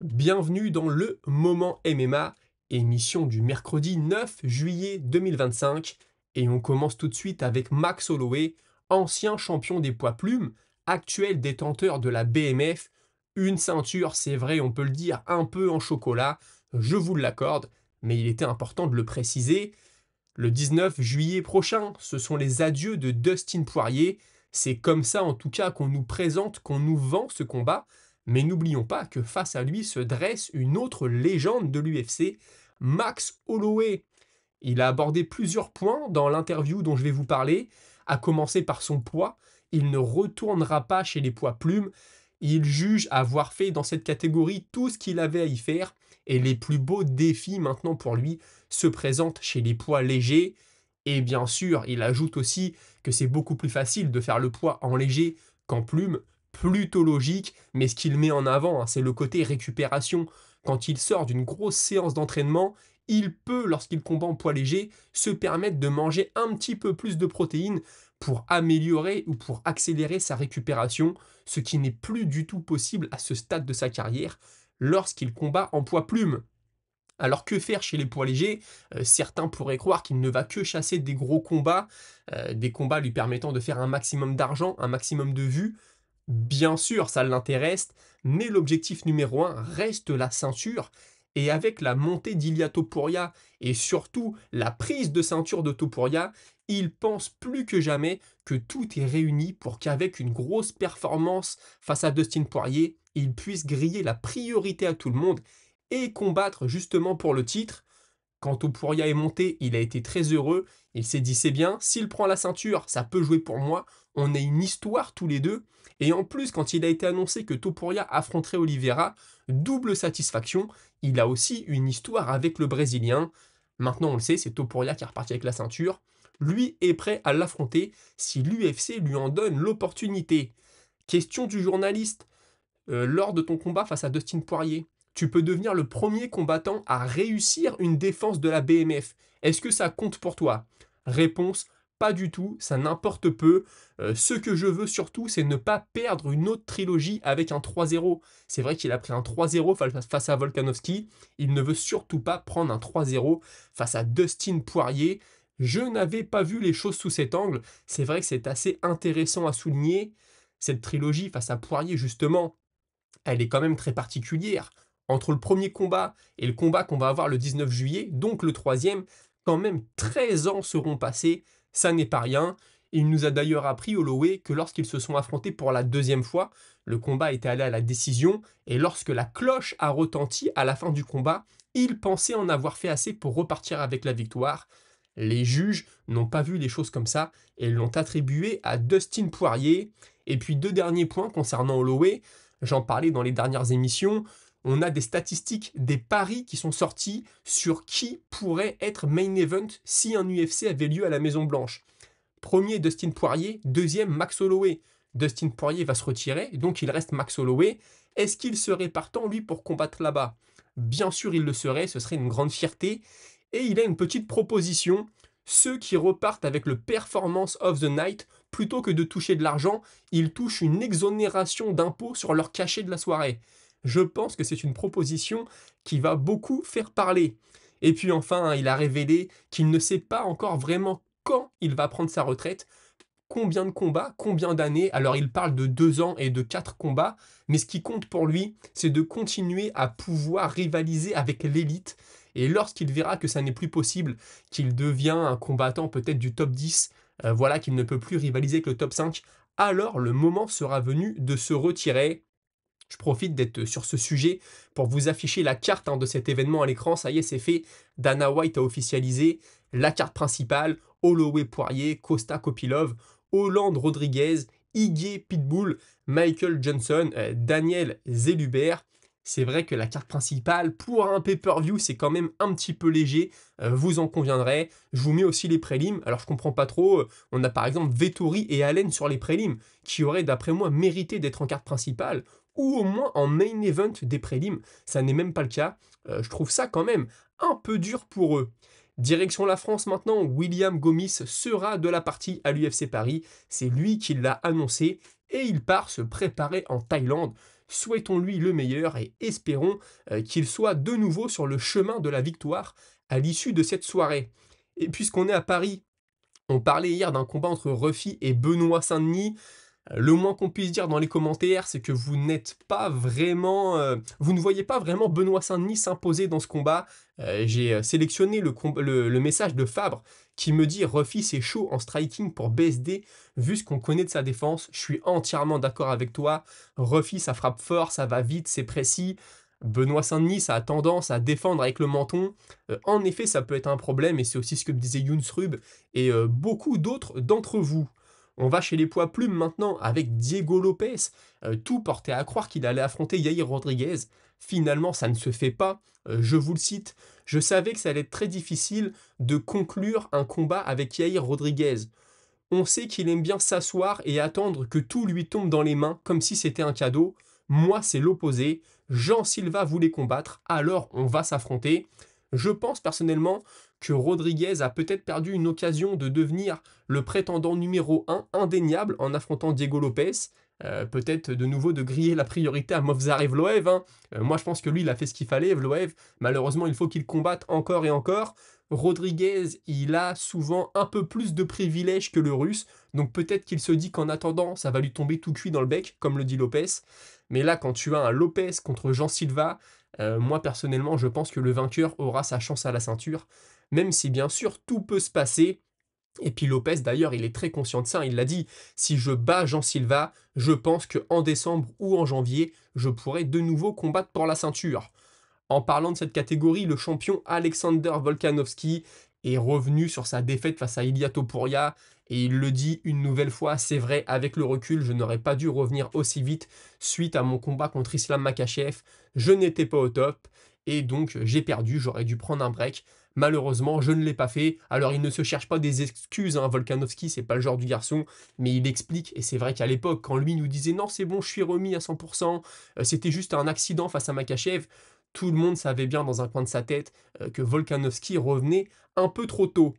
Bienvenue dans le Moment MMA, émission du mercredi 9 juillet 2025. Et on commence tout de suite avec Max Holloway, ancien champion des poids plumes, actuel détenteur de la BMF. Une ceinture, c'est vrai, on peut le dire, un peu en chocolat, je vous l'accorde, mais il était important de le préciser. Le 19 juillet prochain, ce sont les adieux de Dustin Poirier. C'est comme ça en tout cas qu'on nous présente, qu'on nous vend ce combat. Mais n'oublions pas que face à lui se dresse une autre légende de l'UFC, Max Holloway. Il a abordé plusieurs points dans l'interview dont je vais vous parler, à commencer par son poids. Il ne retournera pas chez les poids plumes. Il juge avoir fait dans cette catégorie tout ce qu'il avait à y faire, et les plus beaux défis maintenant pour lui se présentent chez les poids légers. Et bien sûr, il ajoute aussi que c'est beaucoup plus facile de faire le poids en léger qu'en plume, plutôt logique, mais ce qu'il met en avant, c'est le côté récupération. Quand il sort d'une grosse séance d'entraînement, il peut, lorsqu'il combat en poids léger, se permettre de manger un petit peu plus de protéines pour améliorer ou pour accélérer sa récupération, ce qui n'est plus du tout possible à ce stade de sa carrière lorsqu'il combat en poids plume. Alors que faire chez les poids légers? Certains pourraient croire qu'il ne va que chasser des combats lui permettant de faire un maximum d'argent, un maximum de vues. Bien sûr, ça l'intéresse, mais l'objectif numéro un reste la ceinture. Et avec la montée d'Ilia Topuria et surtout la prise de ceinture de Topuria, il pense plus que jamais que tout est réuni pour qu'avec une grosse performance face à Dustin Poirier, il puisse griller la priorité à tout le monde et combattre justement pour le titre. Quand Topuria est monté, il a été très heureux. Il s'est dit c'est bien, s'il prend la ceinture, ça peut jouer pour moi. On a une histoire tous les deux. Et en plus, quand il a été annoncé que Topuria affronterait Oliveira, double satisfaction, il a aussi une histoire avec le Brésilien. Maintenant, on le sait, c'est Topuria qui est reparti avec la ceinture. Lui est prêt à l'affronter si l'UFC lui en donne l'opportunité. Question du journaliste. Lors de ton combat face à Dustin Poirier, tu peux devenir le premier combattant à réussir une défense de la BMF. Est-ce que ça compte pour toi? Réponse, pas du tout, ça n'importe peu. Ce que je veux surtout, c'est ne pas perdre une autre trilogie avec un 3-0. C'est vrai qu'il a pris un 3-0 face à Volkanovski. Il ne veut surtout pas prendre un 3-0 face à Dustin Poirier. Je n'avais pas vu les choses sous cet angle. C'est vrai que c'est assez intéressant à souligner. Cette trilogie face à Poirier, justement, elle est quand même très particulière. Entre le premier combat et le combat qu'on va avoir le 19 juillet, donc le troisième, quand même 13 ans seront passés, ça n'est pas rien. Il nous a d'ailleurs appris, Holloway, que lorsqu'ils se sont affrontés pour la deuxième fois, le combat était allé à la décision, et lorsque la cloche a retenti à la fin du combat, il pensait en avoir fait assez pour repartir avec la victoire. Les juges n'ont pas vu les choses comme ça et l'ont attribué à Dustin Poirier. Et puis deux derniers points concernant Holloway, j'en parlais dans les dernières émissions, on a des statistiques, des paris qui sont sortis sur qui pourrait être main event si un UFC avait lieu à la Maison Blanche. Premier, Dustin Poirier. Deuxième, Max Holloway. Dustin Poirier va se retirer, donc il reste Max Holloway. Est-ce qu'il serait partant, lui, pour combattre là-bas? Bien sûr, il le serait, ce serait une grande fierté. Et il a une petite proposition. Ceux qui repartent avec le Performance of the Night, plutôt que de toucher de l'argent, ils touchent une exonération d'impôts sur leur cachet de la soirée. Je pense que c'est une proposition qui va beaucoup faire parler. Et puis enfin, il a révélé qu'il ne sait pas encore vraiment quand il va prendre sa retraite, combien de combats, combien d'années. Alors il parle de 2 ans et de 4 combats, mais ce qui compte pour lui, c'est de continuer à pouvoir rivaliser avec l'élite. Et lorsqu'il verra que ça n'est plus possible, qu'il devient un combattant peut-être du top 10, voilà qu'il ne peut plus rivaliser avec le top 5, alors le moment sera venu de se retirer. Je profite d'être sur ce sujet pour vous afficher la carte de cet événement à l'écran. Ça y est, c'est fait. Dana White a officialisé la carte principale. Holloway Poirier, Costa Kopilov, Hollande Rodriguez, Igué Pitbull, Michael Johnson, Daniel Zellhuber. C'est vrai que la carte principale, pour un pay-per-view, c'est quand même un petit peu léger, vous en conviendrez. Je vous mets aussi les prélims. Alors je comprends pas trop, on a par exemple Vettori et Allen sur les prélims, qui auraient d'après moi mérité d'être en carte principale ou au moins en main event des prélims. Ça n'est même pas le cas. Je trouve ça quand même un peu dur pour eux. Direction la France maintenant, William Gomis sera de la partie à l'UFC Paris. C'est lui qui l'a annoncé et il part se préparer en Thaïlande. Souhaitons-lui le meilleur et espérons qu'il soit de nouveau sur le chemin de la victoire à l'issue de cette soirée. Et puisqu'on est à Paris, on parlait hier d'un combat entre Ruffy et Benoît Saint-Denis. Le moins qu'on puisse dire dans les commentaires, c'est que vous n'êtes pas vraiment, vous ne voyez pas vraiment Benoît Saint-Denis s'imposer dans ce combat. J'ai sélectionné le message de Fabre qui me dit Ruffy c'est chaud en striking pour BSD vu ce qu'on connaît de sa défense. Je suis entièrement d'accord avec toi. Ruffy ça frappe fort, ça va vite, c'est précis. Benoît Saint-Denis, ça a tendance à défendre avec le menton. En effet, ça peut être un problème, et c'est aussi ce que me disait Younes Rub et beaucoup d'autres d'entre vous. On va chez les poids plumes maintenant avec Diego Lopez. Tout portait à croire qu'il allait affronter Yair Rodriguez. Finalement, ça ne se fait pas. Je vous le cite. Je savais que ça allait être très difficile de conclure un combat avec Yair Rodriguez. On sait qu'il aime bien s'asseoir et attendre que tout lui tombe dans les mains comme si c'était un cadeau. Moi, c'est l'opposé. Jean Silva voulait combattre, alors on va s'affronter. Je pense personnellement que Rodriguez a peut-être perdu une occasion de devenir le prétendant numéro 1 indéniable en affrontant Diego Lopez. Peut-être de nouveau de griller la priorité à Movsar Evloev, hein. Moi je pense que lui il a fait ce qu'il fallait, Evloev. Malheureusement il faut qu'il combatte encore et encore. Rodriguez, il a souvent un peu plus de privilèges que le russe, donc peut-être qu'il se dit qu'en attendant, ça va lui tomber tout cuit dans le bec, comme le dit Lopez. Mais là, quand tu as un Lopez contre Jean Silva, moi personnellement, je pense que le vainqueur aura sa chance à la ceinture, même si bien sûr tout peut se passer. Et puis Lopez, d'ailleurs, il est très conscient de ça, il l'a dit, si je bats Jean Silva, je pense qu'en décembre ou en janvier, je pourrai de nouveau combattre pour la ceinture. En parlant de cette catégorie, le champion Alexander Volkanovski est revenu sur sa défaite face à Ilia Topuria et il le dit une nouvelle fois, c'est vrai, avec le recul, je n'aurais pas dû revenir aussi vite suite à mon combat contre Islam Makhachev, je n'étais pas au top et donc j'ai perdu, j'aurais dû prendre un break. Malheureusement, je ne l'ai pas fait. Alors, il ne se cherche pas des excuses, hein, Volkanovski, c'est pas le genre du garçon, mais il explique, et c'est vrai qu'à l'époque, quand lui nous disait non, c'est bon, je suis remis à 100%, c'était juste un accident face à Makhachev, tout le monde savait bien dans un coin de sa tête que Volkanovski revenait un peu trop tôt.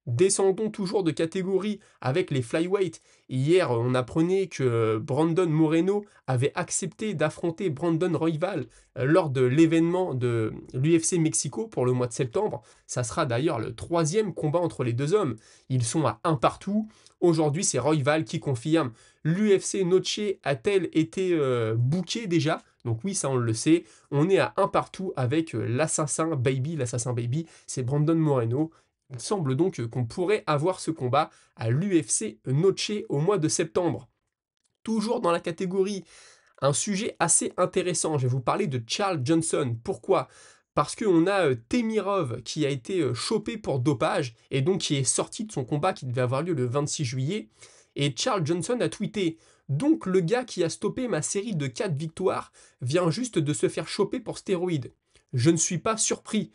Descendons toujours de catégorie avec les flyweight. Hier, on apprenait que Brandon Moreno avait accepté d'affronter Brandon Royval lors de l'événement de l'UFC Mexico pour le mois de septembre. Ça sera d'ailleurs le troisième combat entre les deux hommes. Ils sont à un partout. Aujourd'hui, c'est Royval qui confirme. L'UFC Noche a-t-elle été bookée déjà? Donc oui, ça on le sait. On est à un partout avec l'assassin Baby, c'est Brandon Moreno. Il semble donc qu'on pourrait avoir ce combat à l'UFC Noche au mois de septembre. Toujours dans la catégorie, un sujet assez intéressant, je vais vous parler de Charles Johnson. Pourquoi? Parce qu'on a Temirov qui a été chopé pour dopage et donc qui est sorti de son combat qui devait avoir lieu le 26 juillet. Et Charles Johnson a tweeté: donc le gars qui a stoppé ma série de 4 victoires vient juste de se faire choper pour stéroïdes. Je ne suis pas surpris.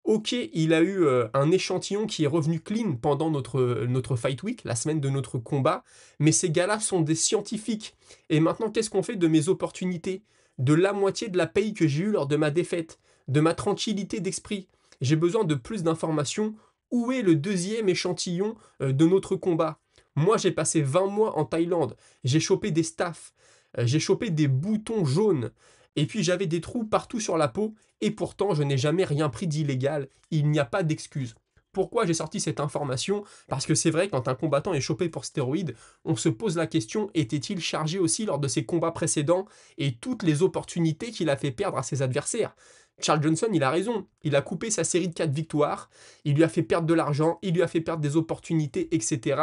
Ok, il a eu un échantillon qui est revenu clean pendant notre Fight Week, la semaine de notre combat, mais ces gars-là sont des scientifiques. Et maintenant, qu'est-ce qu'on fait de mes opportunités? De la moitié de la paye que j'ai eue lors de ma défaite, de ma tranquillité d'esprit. J'ai besoin de plus d'informations. Où est le deuxième échantillon de notre combat? Moi, j'ai passé 20 mois en Thaïlande, j'ai chopé des staffs, j'ai chopé des boutons jaunes, et puis j'avais des trous partout sur la peau, et pourtant je n'ai jamais rien pris d'illégal, il n'y a pas d'excuse. Pourquoi j'ai sorti cette information? Parce que c'est vrai, quand un combattant est chopé pour stéroïdes, on se pose la question, était-il chargé aussi lors de ses combats précédents et toutes les opportunités qu'il a fait perdre à ses adversaires? Charles Johnson, il a raison, il a coupé sa série de 4 victoires, il lui a fait perdre de l'argent, il lui a fait perdre des opportunités, etc.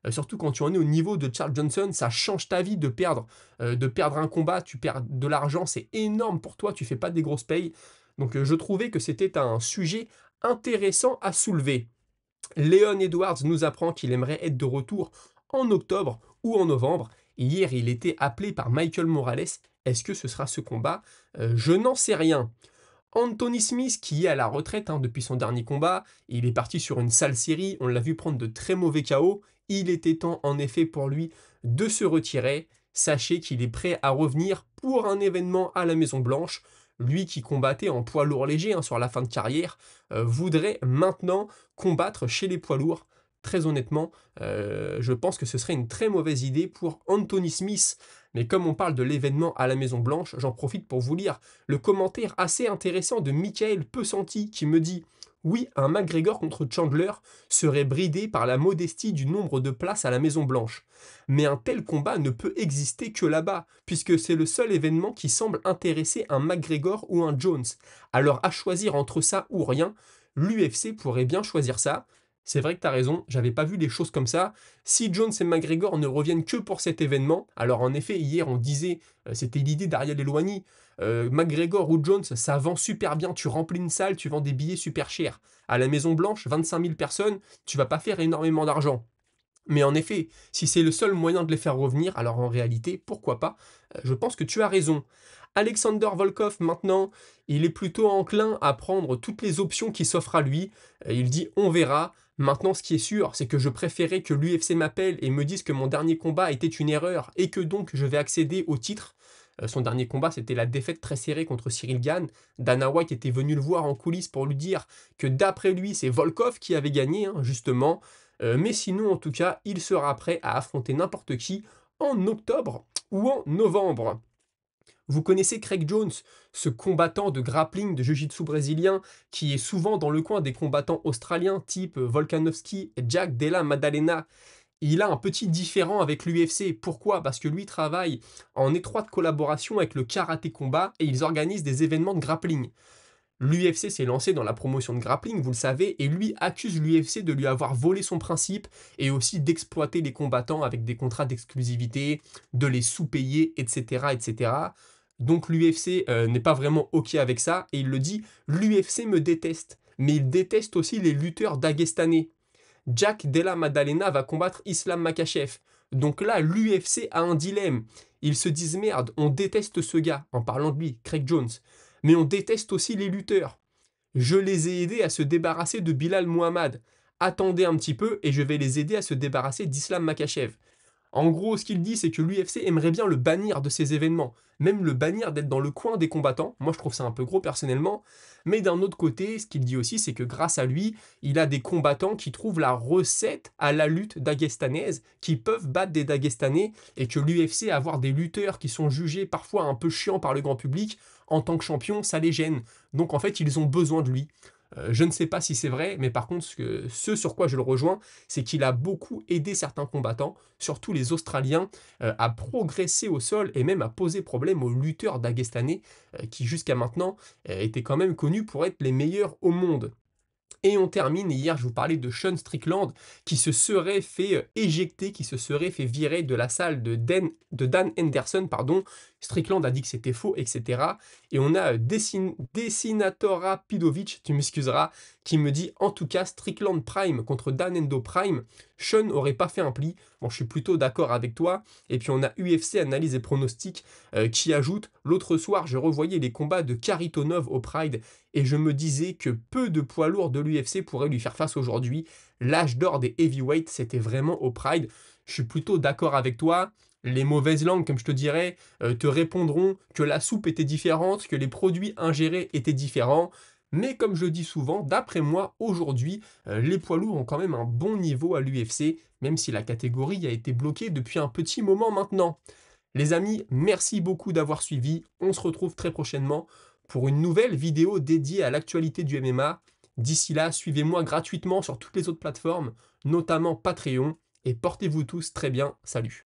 Surtout quand tu en es au niveau de Charles Johnson, ça change ta vie de perdre un combat, tu perds de l'argent, c'est énorme pour toi, tu fais pas des grosses payes. Donc je trouvais que c'était un sujet intéressant à soulever. Leon Edwards nous apprend qu'il aimerait être de retour en octobre ou en novembre. Hier, il était appelé par Michael Morales. Est-ce que ce sera ce combat? Je n'en sais rien. Anthony Smith, qui est à la retraite depuis son dernier combat, il est parti sur une sale série, on l'a vu prendre de très mauvais KO. Il était temps en effet pour lui de se retirer. Sachez qu'il est prêt à revenir pour un événement à la Maison Blanche. Lui qui combattait en poids lourd léger sur la fin de carrière, voudrait maintenant combattre chez les poids lourds. très honnêtement, je pense que ce serait une très mauvaise idée pour Anthony Smith. Mais comme on parle de l'événement à la Maison Blanche, j'en profite pour vous lire le commentaire assez intéressant de Michael Pesanti qui me dit: oui, un McGregor contre Chandler serait bridé par la modestie du nombre de places à la Maison Blanche. Mais un tel combat ne peut exister que là-bas, puisque c'est le seul événement qui semble intéresser un McGregor ou un Jones. Alors à choisir entre ça ou rien, l'UFC pourrait bien choisir ça. C'est vrai que tu as raison, j'avais pas vu les choses comme ça. Si Jones et McGregor ne reviennent que pour cet événement, alors en effet, hier on disait, c'était l'idée d'Ariel Helwani, McGregor ou Jones, ça vend super bien, tu remplis une salle, tu vends des billets super chers. À la Maison Blanche, 25 000 personnes, tu vas pas faire énormément d'argent. Mais en effet, si c'est le seul moyen de les faire revenir, alors en réalité, pourquoi pas? Je pense que tu as raison. Alexander Volkov, maintenant, il est plutôt enclin à prendre toutes les options qui s'offrent à lui. Il dit on verra. Maintenant, ce qui est sûr, c'est que je préférais que l'UFC m'appelle et me dise que mon dernier combat était une erreur et que donc je vais accéder au titre. Son dernier combat, c'était la défaite très serrée contre Cyril Gane. Dana White était venu le voir en coulisses pour lui dire que d'après lui, c'est Volkov qui avait gagné, hein, justement. Mais sinon, en tout cas, il sera prêt à affronter n'importe qui en octobre ou en novembre. Vous connaissez Craig Jones, ce combattant de grappling de jiu-jitsu brésilien qui est souvent dans le coin des combattants australiens type Volkanovski et Jack Della Maddalena. Il a un petit différent avec l'UFC. Pourquoi? Parce que lui travaille en étroite collaboration avec le karaté combat et ils organisent des événements de grappling. L'UFC s'est lancé dans la promotion de grappling, vous le savez, et lui accuse l'UFC de lui avoir volé son principe et aussi d'exploiter les combattants avec des contrats d'exclusivité, de les sous-payer, etc., etc. Donc l'UFC n'est pas vraiment OK avec ça, et il le dit, l'UFC me déteste, mais il déteste aussi les lutteurs dagestanais. Jack Della Maddalena va combattre Islam Makhachev. Donc là, l'UFC a un dilemme. Ils se disent merde, on déteste ce gars, en parlant de lui, Craig Jones. Mais on déteste aussi les lutteurs. Je les ai aidés à se débarrasser de Bilal Muhammad. Attendez un petit peu et je vais les aider à se débarrasser d'Islam Makhachev. En gros, ce qu'il dit, c'est que l'UFC aimerait bien le bannir de ces événements, même le bannir d'être dans le coin des combattants. Moi, je trouve ça un peu gros personnellement. Mais d'un autre côté, ce qu'il dit aussi, c'est que grâce à lui, il a des combattants qui trouvent la recette à la lutte dagestanaise, qui peuvent battre des Dagestanais, et que l'UFC, avoir des lutteurs qui sont jugés parfois un peu chiants par le grand public, en tant que champion, ça les gêne. Donc en fait, ils ont besoin de lui. Je ne sais pas si c'est vrai, mais par contre, ce sur quoi je le rejoins, c'est qu'il a beaucoup aidé certains combattants, surtout les Australiens, à progresser au sol et même à poser problème aux lutteurs dagestanais, qui jusqu'à maintenant étaient quand même connus pour être les meilleurs au monde. Et on termine, hier je vous parlais de Sean Strickland qui se serait fait éjecter, qui se serait fait virer de la salle de Dan Henderson, pardon. Strickland a dit que c'était faux, etc. Et on a Desinator Rapidovic, tu m'excuseras, qui me dit en tout cas Strickland Prime contre Dan Endo Prime, Sean aurait pas fait un pli. Bon, je suis plutôt d'accord avec toi. Et puis on a UFC Analyse et Pronostic qui ajoute l'autre soir je revoyais les combats de Karitonov au Pride et je me disais que peu de poids lourds de l'UFC pourraient lui faire face aujourd'hui. L'âge d'or des heavyweights, c'était vraiment au Pride. Je suis plutôt d'accord avec toi. Les mauvaises langues, comme je te dirais, te répondront que la soupe était différente, que les produits ingérés étaient différents. Mais comme je dis souvent, d'après moi, aujourd'hui, les poids lourds ont quand même un bon niveau à l'UFC, même si la catégorie a été bloquée depuis un petit moment maintenant. Les amis, merci beaucoup d'avoir suivi. On se retrouve très prochainement pour une nouvelle vidéo dédiée à l'actualité du MMA. D'ici là, suivez-moi gratuitement sur toutes les autres plateformes, notamment Patreon, et portez-vous tous très bien. Salut!